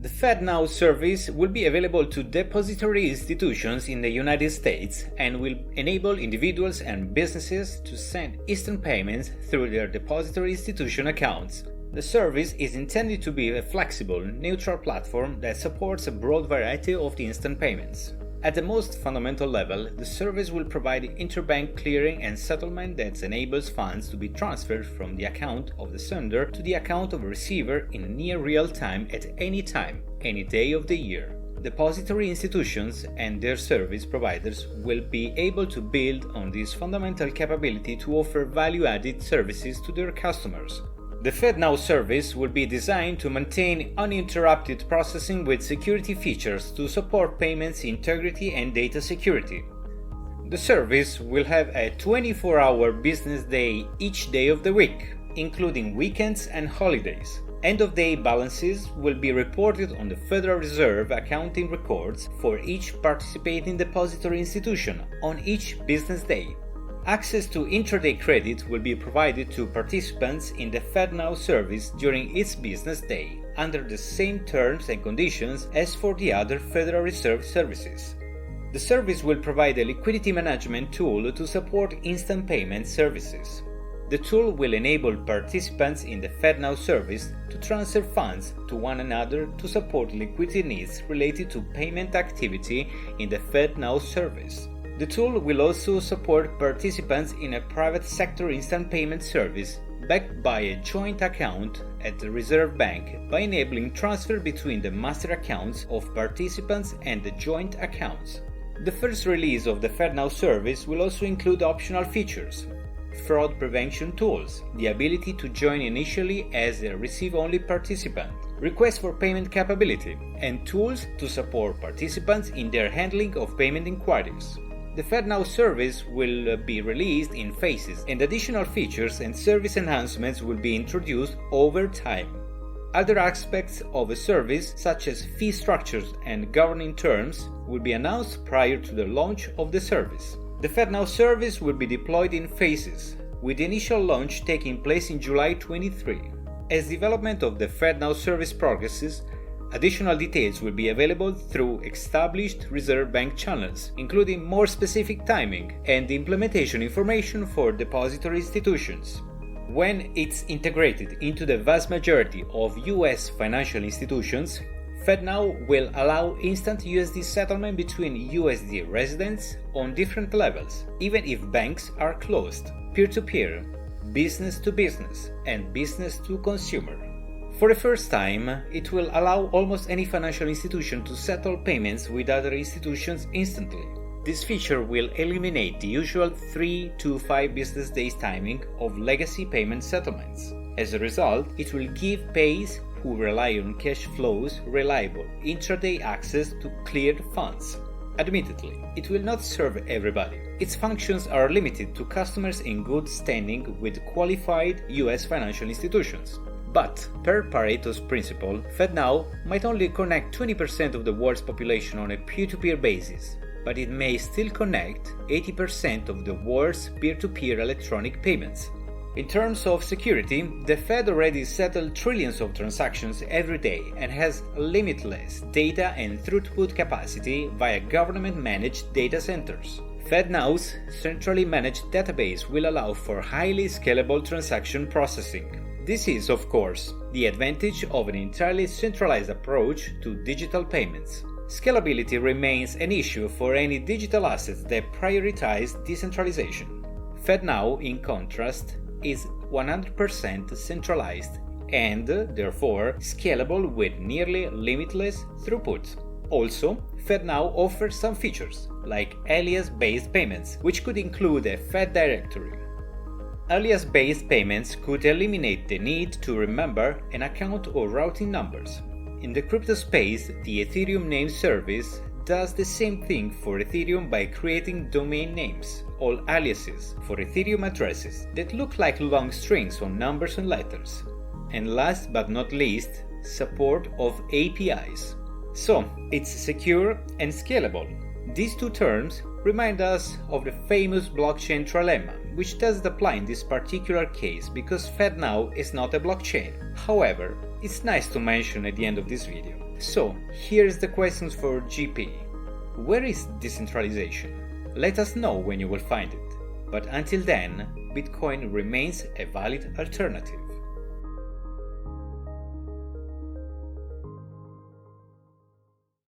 The FedNow service will be available to depository institutions in the United States and will enable individuals and businesses to send instant payments through their depository institution accounts. The service is intended to be a flexible, neutral platform that supports a broad variety of the instant payments. At the most fundamental level, the service will provide interbank clearing and settlement that enables funds to be transferred from the account of the sender to the account of a receiver in near real time at any time, any day of the year. Depository institutions and their service providers will be able to build on this fundamental capability to offer value-added services to their customers. The FedNow service will be designed to maintain uninterrupted processing with security features to support payments integrity and data security. The service will have a 24-hour business day each day of the week, including weekends and holidays. End-of-day balances will be reported on the Federal Reserve accounting records for each participating depository institution on each business day. Access to intraday credit will be provided to participants in the FedNow service during its business day, under the same terms and conditions as for the other Federal Reserve services. The service will provide a liquidity management tool to support instant payment services. The tool will enable participants in the FedNow service to transfer funds to one another to support liquidity needs related to payment activity in the FedNow service. The tool will also support participants in a private sector instant payment service backed by a joint account at the Reserve Bank by enabling transfer between the master accounts of participants and the joint accounts. The first release of the FedNow service will also include optional features: fraud prevention tools, the ability to join initially as a receive-only participant, request for payment capability, and tools to support participants in their handling of payment inquiries. The FedNow service will be released in phases, and additional features and service enhancements will be introduced over time. Other aspects of the service, such as fee structures and governing terms, will be announced prior to the launch of the service. The FedNow service will be deployed in phases, with the initial launch taking place in July 2023. As development of the FedNow service progresses, additional details will be available through established Reserve Bank channels, including more specific timing and implementation information for depository institutions. When it's integrated into the vast majority of US financial institutions, FedNow will allow instant USD settlement between USD residents on different levels, even if banks are closed, peer-to-peer, business-to-business, and business-to-consumer. For the first time, it will allow almost any financial institution to settle payments with other institutions instantly. This feature will eliminate the usual 3 to 5 business days timing of legacy payment settlements. As a result, it will give payees who rely on cash flows reliable intraday access to cleared funds. Admittedly, it will not serve everybody. Its functions are limited to customers in good standing with qualified US financial institutions. But, per Pareto's principle, FedNow might only connect 20% of the world's population on a peer-to-peer basis, but it may still connect 80% of the world's peer-to-peer electronic payments. In terms of security, the Fed already settles trillions of transactions every day and has limitless data and throughput capacity via government-managed data centers. FedNow's centrally managed database will allow for highly scalable transaction processing. This is, of course, the advantage of an entirely centralized approach to digital payments. Scalability remains an issue for any digital assets that prioritize decentralization. FedNow, in contrast, is 100% centralized and, therefore, scalable with nearly limitless throughput. Also, FedNow offers some features, like alias-based payments, which could include a Fed directory. Alias-based payments could eliminate the need to remember an account or routing numbers. In the crypto space, the Ethereum name service does the same thing for Ethereum by creating domain names, or aliases, for Ethereum addresses that look like long strings on numbers and letters. And last but not least, support of APIs. So, it's secure and scalable. These two terms remind us of the famous blockchain trilemma, which doesn't apply in this particular case because FedNow is not a blockchain. However, it's nice to mention at the end of this video. So, here's the questions for GP. Where is decentralization? Let us know when you will find it. But until then, Bitcoin remains a valid alternative.